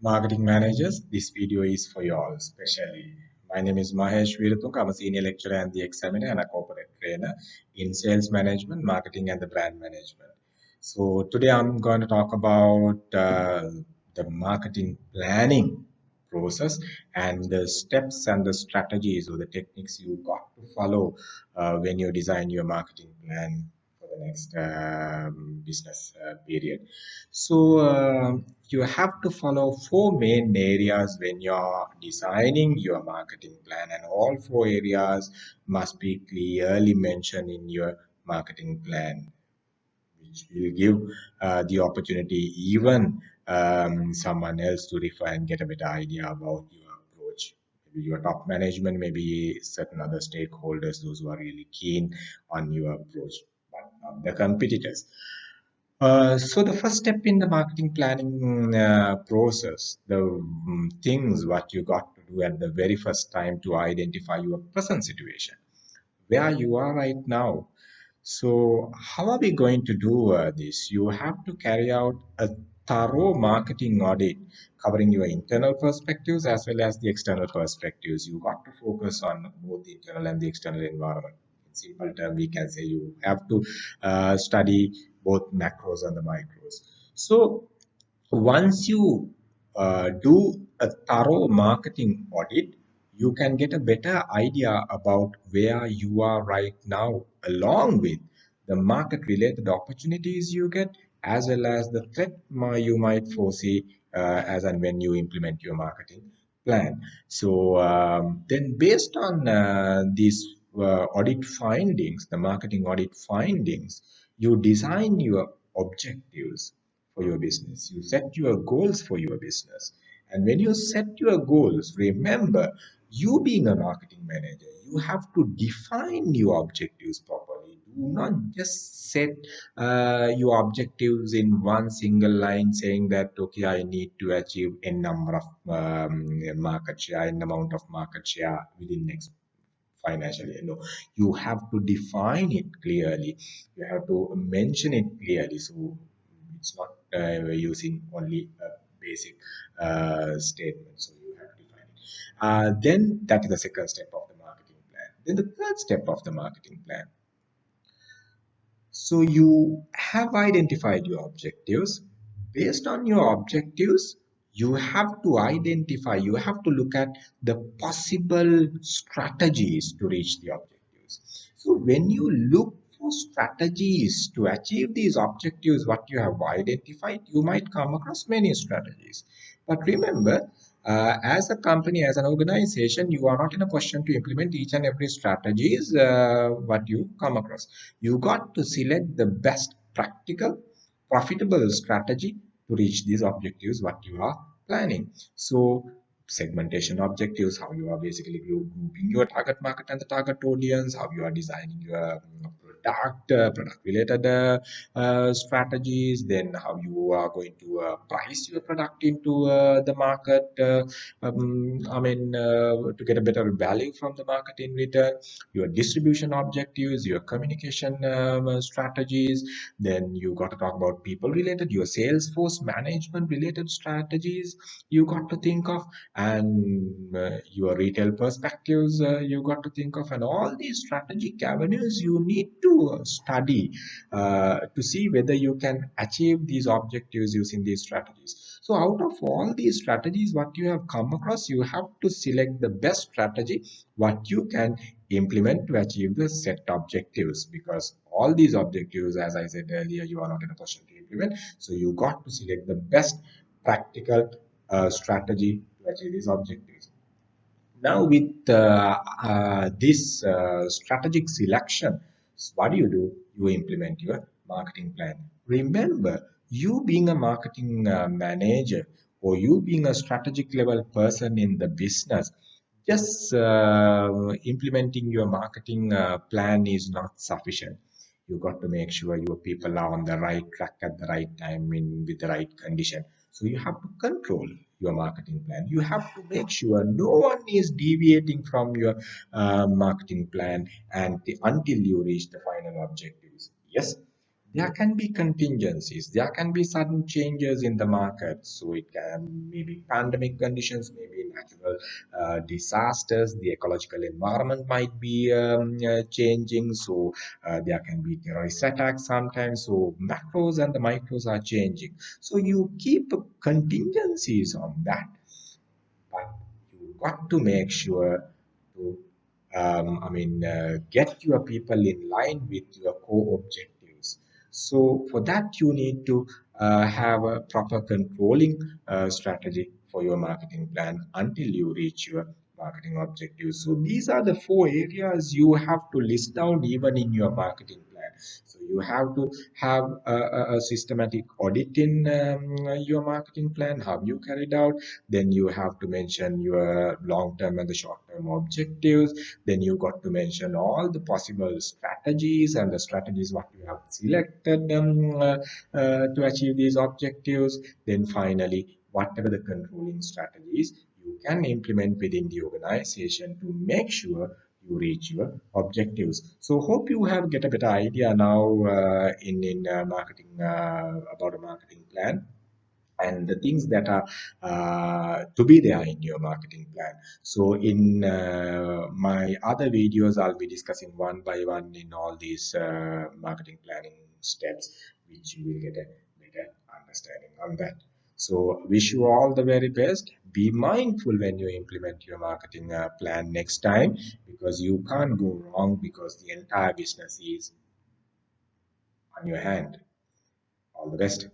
Marketing managers, this video is for you all, especially. My name is Mahesh Veerathunga. I'm a senior lecturer and the examiner and a corporate trainer in sales management, marketing, and the brand management. So today I'm going to talk about the marketing planning process and the steps and the strategies or the techniques you got to follow when you design your marketing plan for the next business period. So you have to follow four main areas when you're designing your marketing plan, and all four areas must be clearly mentioned in your marketing plan, which will give the opportunity even someone else to refer and get a better idea about your approach. Maybe your top management, maybe certain other stakeholders, those who are really keen on your approach, but not the competitors. So the first step in the marketing planning process, the things what you got to do at the very first time to identify your present situation, where you are right now. So how are we going to do this? You have to carry out a thorough marketing audit covering your internal perspectives as well as the external perspectives. You got to focus on both the internal and the external environment. In simple terms, we can say you have to study both macros and the micros. So once you do a thorough marketing audit, you can get a better idea about where you are right now, along with the market related opportunities you get, as well as the threat you might foresee as and when you implement your marketing plan. So then, based on these audit findings, the marketing audit findings, you design your objectives for your business. You set your goals for your business. And when you set your goals, remember, you being a marketing manager, you have to define your objectives properly. Do not just set your objectives in one single line saying that, okay, I need to achieve a number of market share, an amount of market share within next financial year. No, you have to define it clearly. You have to mention it clearly. So it's not using only a basic statement. So you have to define it. Then that is the second step of the marketing plan. Then the third step of the marketing plan. So you have identified your objectives. Based on your objectives, you have to identify, you have to look at the possible strategies to reach the objectives. So when you look for strategies to achieve these objectives, what you have identified, you might come across many strategies. But remember, as a company, as an organization, you are not in a position to implement each and every strategies what you come across. You got to select the best practical, profitable strategy to reach these objectives what you are planning. So segmentation objectives, how you are basically grouping your target market and the target audience, how you are designing your product related strategies, then how you are going to price your product into the market. To get a better value from the market in return, your distribution objectives, your communication strategies. Then you got to talk about people related, your sales force management related strategies you got to think of, and your retail perspectives you got to think of, and all these strategic avenues you need to study to see whether you can achieve these objectives using these strategies. So out of all these strategies what you have come across, you have to select the best strategy what you can implement to achieve the set objectives, because all these objectives, as I said earlier, you are not in a position to implement. So you got to select the best practical strategy to achieve these objectives. Now, with this strategic selection, what do? You implement your marketing plan. Remember, you being a marketing manager or you being a strategic level person in the business, just implementing your marketing plan is not sufficient. You got to make sure your people are on the right track at the right time in with the right condition. So you have to control your marketing plan. You have to make sure no one is deviating from your marketing plan until you reach the final objectives. Yes, there can be contingencies, there can be sudden changes in the market. So it can maybe pandemic conditions, maybe natural disasters, the ecological environment might be changing. So there can be terrorist attacks sometimes. So macros and the micros are changing. So you keep contingencies on that, but you got to make sure to, get your people in line with your core objectives. So for that, you need to have a proper controlling strategy for your marketing plan until you reach your marketing objectives. So these are the four areas you have to list down even in your marketing plan. So you have to have a systematic audit in your marketing plan, how you carried out. Then you have to mention your long-term and the short-term objectives. Then you got to mention all the possible strategies and the strategies what you have selected to achieve these objectives. Then finally, whatever the controlling strategies you can implement within the organization to make sure you reach your objectives. So hope you have get a better idea now in marketing about a marketing plan and the things that are to be there in your marketing plan. So in my other videos, I'll be discussing one by one in all these marketing planning steps, which you will get a better understanding on that. So wish you all the very best. Be mindful when you implement your marketing plan next time, because you can't go wrong, because the entire business is on your hand. All the best.